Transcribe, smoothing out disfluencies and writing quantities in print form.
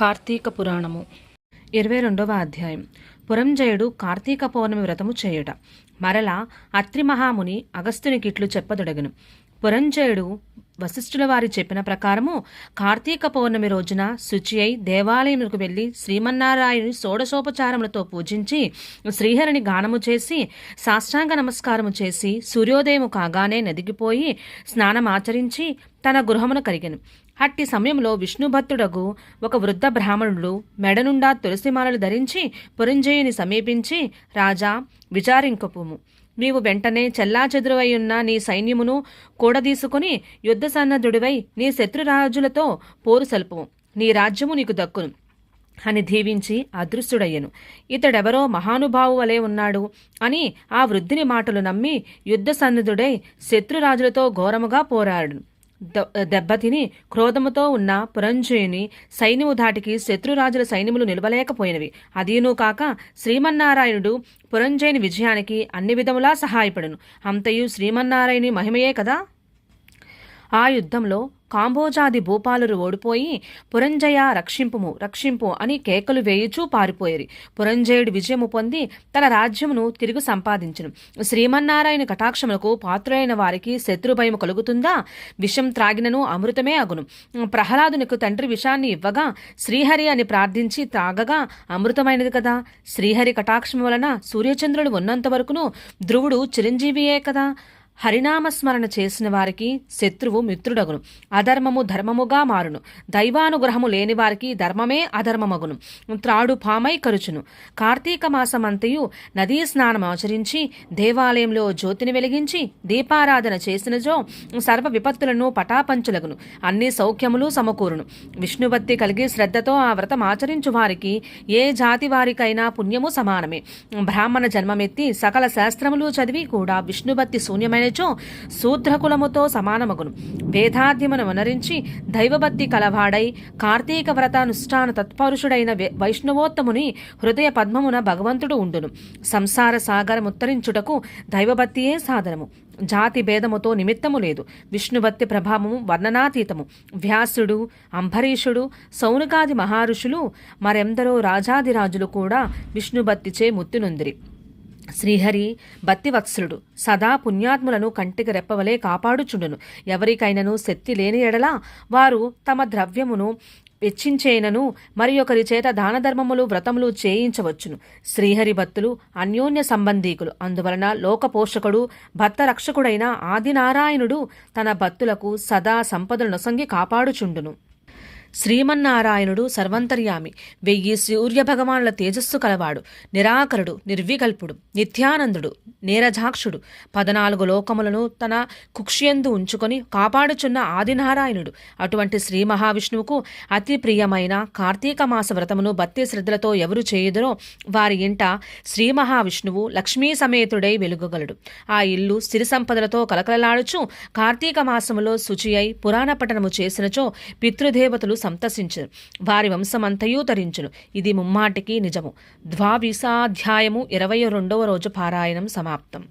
కార్తీక పురాణము 22వ అధ్యాయం. పురంజయుడు కార్తీక పౌర్ణమి వ్రతము చేయుట. మరలా అత్రి మహాముని అగస్త్యునికిట్లు చెప్పదొడగను. పురంజయుడు వశిష్ఠుల వారి చెప్పిన ప్రకారము కార్తీక పౌర్ణమి రోజున శుచి అయి దేవాలయమునకు వెళ్లి శ్రీమన్నారాయణుని షోడశోపచారములతో పూజించి శ్రీహరిని గానము చేసి సాష్టాంగ నమస్కారము చేసి సూర్యోదయము కాగానే నదిగిపోయి స్నానమాచరించి తన గృహమును కరిగెను. అట్టి సమయంలో విష్ణుభక్తుడగు ఒక వృద్ధ బ్రాహ్మణుడు మెడనుండా తులసిమాలలు ధరించి పురంజయుని సమీపించి, రాజా, విచారింకపుము. నీవు వెంటనే చెల్లాచెదురువైయున్న నీ సైన్యమును కూడదీసుకుని యుద్ధ సన్నద్ధుడివై నీ శత్రురాజులతో పోరు సల్పుము. నీ రాజ్యము నీకు దక్కును అని దీవించి అదృశ్యుడయ్యను. ఇతడెవరో మహానుభావు వలె ఉన్నాడు అని ఆ వృద్ధుని మాటలు నమ్మి యుద్ధ సన్నద్ధుడై శత్రురాజులతో ఘోరముగా పోరాడు. దెబ్బతిని క్రోధముతో ఉన్న పురంజయుని సైన్యము ధాటికి శత్రురాజుల సైన్యములు నిలవలేకపోయినవి. అదీనూ కాక శ్రీమన్నారాయణుడు పురంజయుని విజయానికి అన్ని విధములా సహాయపడును. అంతయు శ్రీమన్నారాయణుని మహిమయే కదా. ఆ యుద్ధంలో కాంబోజాది భూపాలురు ఓడిపోయి పురంజయ రక్షింపుము రక్షింపు అని కేకలు వేయుచూ పారిపోయేరి. పురంజయుడు విజయము పొంది తన రాజ్యమును తిరిగి సంపాదించును. శ్రీమన్నారాయణ కటాక్షములకు పాత్రులైన వారికి శత్రుభయము కలుగుతుందా? విషం త్రాగినను అమృతమే అగును. ప్రహ్లాదునికి తండ్రి విషాన్ని ఇవ్వగా శ్రీహరి అని ప్రార్థించి త్రాగగా అమృతమైనది కదా. శ్రీహరి కటాక్షము వలన సూర్యచంద్రుడు ఉన్నంత వరకును ధ్రువుడు చిరంజీవియే కదా. హరినామస్మరణ చేసిన వారికి శత్రువు మిత్రుడగును. అధర్మము ధర్మముగా మారును. దైవానుగ్రహము లేని వారికి ధర్మమే అధర్మమగును. త్రాడు పామై కరుచును. కార్తీక మాసమంతయు నదీ స్నానం ఆచరించి దేవాలయంలో జ్యోతిని వెలిగించి దీపారాధన చేసినజో సర్వ విపత్తులను పటాపంచులగును. అన్ని సౌఖ్యములు సమకూరును. విష్ణుభక్తి కలిగి శ్రద్ధతో ఆ వ్రతం ఆచరించు వారికి ఏ జాతి వారికైనా పుణ్యము సమానమే. బ్రాహ్మణ జన్మమెత్తి సకల శాస్త్రములు చదివి కూడా విష్ణుభక్తి శూన్యమైన శూద్రకులముతో సమానమగును. వేదాధ్యమును వనరించి దైవభక్తి కలవాడై కార్తీక వ్రతానుష్ఠాన తత్పరుషుడైన వైష్ణవోత్తముని హృదయ పద్మమున భగవంతుడు ఉండును. సంసార సాగరముత్తరించుటకు దైవభక్తియే సాధనము. జాతి భేదముతో నిమిత్తము లేదు. విష్ణుభక్తి ప్రభావము వర్ణనాతీతము. వ్యాసుడు, అంబరీషుడు, సౌనకాది మహర్షులు మరెందరో రాజాదిరాజులు కూడా విష్ణుభక్తిచే ముత్తునొందిరి. శ్రీహరి భక్తివత్సలుడు. సదా పుణ్యాత్ములను కంటికి రెప్పవలే కాపాడుచుండును. ఎవరికైనను శక్తి లేని ఎడలా వారు తమ ద్రవ్యమును వెచ్చించేనను మరి ఒకరి చేత దానధర్మములు వ్రతములు చేయించవచ్చును. శ్రీహరి భక్తులు అన్యోన్య సంబంధీకులు. అందువలన లోకపోషకుడు భక్త రక్షకుడైన ఆదినారాయణుడు తన భక్తులకు సదా సంపదలు నొసంగి కాపాడుచుండును. శ్రీమన్నారాయణుడు సర్వంతర్యామి. 1000 సూర్యభగవానుల తేజస్సు కలవాడు. నిరాకరుడు, నిర్వికల్పుడు, నిత్యానందుడు, నీరజాక్షుడు. 14 లోకములను తన కుక్ష్యందు ఉంచుకొని కాపాడుచున్న ఆదినారాయణుడు. అటువంటి శ్రీ మహావిష్ణువుకు అతి ప్రియమైన కార్తీక మాస వ్రతమును భక్తి శ్రద్ధలతో ఎవరు చేయుదరో వారి ఇంట శ్రీ మహావిష్ణువు లక్ష్మీ సమేతుడై వెలుగగలడు. ఆ ఇల్లు సిరి సంపదలతో కలకలలాడుచు కార్తీక మాసములో శుచి అయి పురాణ పఠనము చేసినచో పితృదేవతలు సంతసించును. వారి వంశమంతయూ తరించును. ఇది ముమ్మాటికి నిజము. 22వ అధ్యాయము 22వ రోజు పారాయణం సమాప్తం.